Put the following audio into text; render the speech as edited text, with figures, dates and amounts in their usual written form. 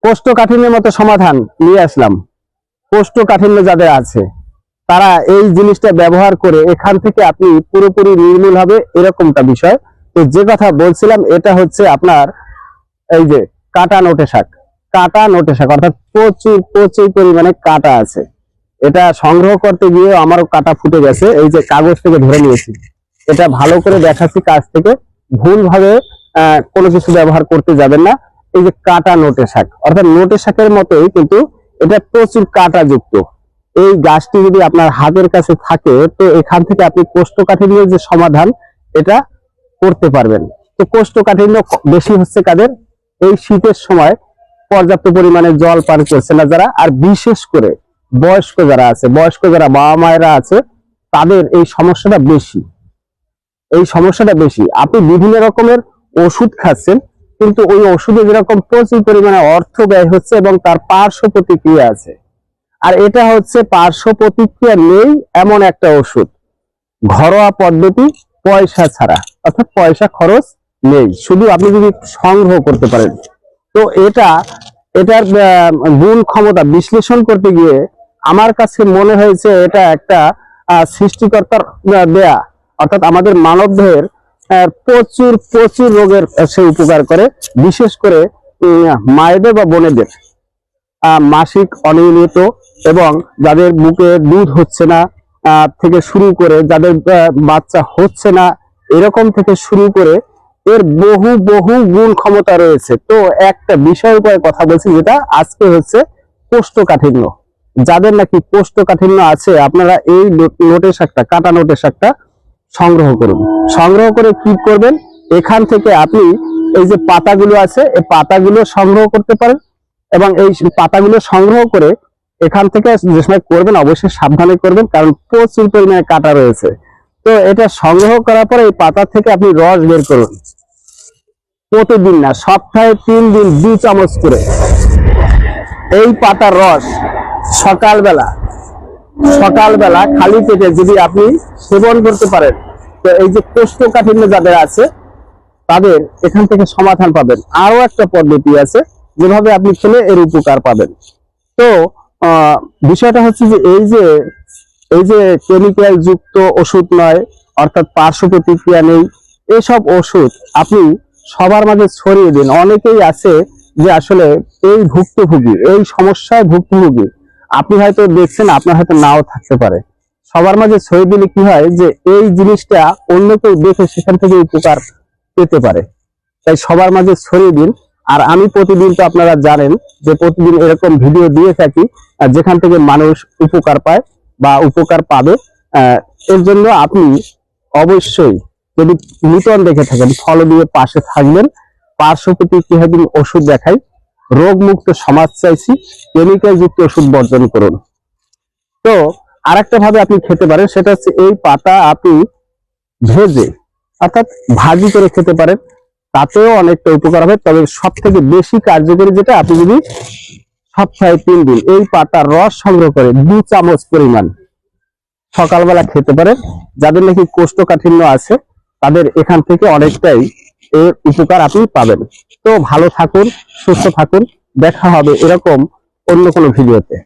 কোষ্ঠকাঠিন্যের মতো সমাধান নিয়ে আসলাম। কোষ্ঠকাঠিন্য যাদের আছে তারা এই জিনিসটা ব্যবহার করে এখান থেকে আপনি পুরোপুরি নির্মূল হবে, এরকমটা বিষয়। তো যে কথা বলছিলাম এটা হচ্ছে আপনার এই যে কাটা নোটে শাক। কাটা নোটে শাক অর্থাৎ প্রচুর প্রচুর পরিমাণে কাটা আছে। এটা সংগ্রহ করতে গিয়ে আমারও কাটা ফুটে গেছে। এই যে কাগজ থেকে ধরে নিয়েছি, এটা ভালো করে দেখাচ্ছি কাছ থেকে, ভুলভাবে কোনো কিছু ব্যবহার করতে যাবেন না। এই যে কাটা নোটে শাক অর্থাৎ নোটে শাকের মতোই, কিন্তু এটা প্রচুর কাটা যুক্ত। এই গাছটি যদি আপনার হাতের কাছে থাকে তো এখান থেকে আপনি কোষ্ঠকাঠিন্যের যে সমাধান এটা করতে পারবেন। তো কোষ্ঠকাঠিন্য বেশি হচ্ছে কাদের? এই শীতের সময় পর্যাপ্ত পরিমাণে জল পান করছে না যারা, আর বিশেষ করে বয়স্ক যারা আছে, বয়স্ক যারা বাবা মায়েরা আছে, তাদের এই সমস্যাটা বেশি। এই সমস্যাটা বেশি। আপনি বিভিন্ন রকমের ওষুধ খাচ্ছেন, কিন্তু ওই ওষুধে যেরকম প্রচুর পরিমাণে অর্থ ব্যয় হচ্ছে এবং তার পার্শ্ব প্রতিক্রিয়া আছে। আর এটা হচ্ছে পার্শ্ব প্রতিক্রিয়া নেই এমন একটা ওষুধ, ঘরোয়া পদ্ধতি, পয়সা ছাড়া, অর্থাৎ পয়সা খরচ নেই, শুধু আপনি যদি সংগ্রহ করতে পারেন। তো এটার গুণ ক্ষমতা বিশ্লেষণ করতে গিয়ে আমার কাছে মনে হয়েছে এটা একটা সৃষ্টিকর্তার দেয়া, অর্থাৎ আমাদের মানব দেহের প্রচুর প্রচুর রোগের সে উপকার করে। বিশেষ করে মায়েদের বা বোনেদের মাসিক অনিয়মিত এবং যাদের বুকে দুধ হচ্ছে না থেকে শুরু করে, যাদের বাচ্চা হচ্ছে না এরকম থেকে শুরু করে, এর বহু বহু গুণ ক্ষমতা রয়েছে। তো একটা বিষয়ের উপরে কথা বলছি, যেটা আজকে হচ্ছে কোষ্ঠকাঠিন্য। যাদের নাকি কোষ্ঠকাঠিন্য আছে আপনারা এই নোটে শাকটা, কাটা নোটে শাকটা সংগ্রহ করুন। সংগ্রহ করে কি করবেন, এখান থেকে আপনি এই যে পাতাগুলো আছে এই পাতাগুলো সংগ্রহ করতে পারেন, এবং এই পাতাগুলো সংগ্রহ করে এখান থেকে যে সময় করবেন অবশ্যই সাবধানে করবেন, কারণ প্রচুর পরিমাণে কাটা রয়েছে। তো এটা সংগ্রহ করার পরে এই পাতা থেকে আপনি রস বের করুন। প্রতিদিন না, সপ্তাহে 3 দিন 2 চামচ করে এই পাতার রস সকালবেলা খালি পেটে যদি আপনি সেবন করতে পারেন, তো এই যে কোষ্ঠকাঠিন্য যাদের আছে তাদের এখান থেকে সমাধান পাবেন। আরো একটা পদ্ধতি আছে যেভাবে আপনি খেলে এর উপকার পাবেন। তো বিষয়টা হচ্ছে যে এই যে কেমিক্যাল যুক্ত ওষুধ নয়, অর্থাৎ পার্শ্ব প্রতিক্রিয়া নেই, এসব ওষুধ আপনি সবার মাঝে ছড়িয়ে দিন। অনেকেই আছে যে আসলে এই ভুক্তভোগী, এই সমস্যায় ভুক্তভোগী, আপনি হয়তো দেখছেন, আপনার হয়তো নাও থাকতে পারে। সবার মাঝে ছড়িয়ে দিলে কি হয় যে এই জিনিসটা অন্য কেউ দেখে সেখান থেকে উপকার পেতে পারে। তাই সবার মাঝে ছড়িয়ে দিন। আর আমি প্রতিদিন, তো আপনারা জানেন যে প্রতিদিন এরকম ভিডিও দিয়ে থাকি যেখান থেকে মানুষ উপকার পায় বা উপকার পাবে। এর জন্য আপনি অবশ্যই যদি নূতন দেখে থাকেন ফলো দিয়ে পাশে থাকবেন। পার্শ্ব প্রতিক্রিয়া দিন ওষুধ দেখাই, রোগ মুক্ত সমাজ চাইছি, কেমিক্যাল যুক্ত ওষুধ বর্জন করুন। তো আরেকটা ভাবে আপনি খেতে পারেন, সেটা হচ্ছে এই পাতা আপনি ভেজে অর্থাৎ ভাজি করে খেতে পারেন, তাতেও অনেকটা উপকার হবে। তবে সব থেকে বেশি কার্যকরী যেটা, আপনি যদি সপ্তাহে 3 দিন এই পাতার রস সংগ্রহ করে 2 চামচ পরিমাণ সকালবেলা খেতে পারেন, যাদের নাকি কোষ্ঠকাঠিন্য আছে তাদের এখান থেকে অনেকটাই এর উপকার আপনি পাবেন। তো ভালো থাকুন, সুস্থ থাকুন, দেখা হবে এরকম অন্য কোনো ভিডিওতে।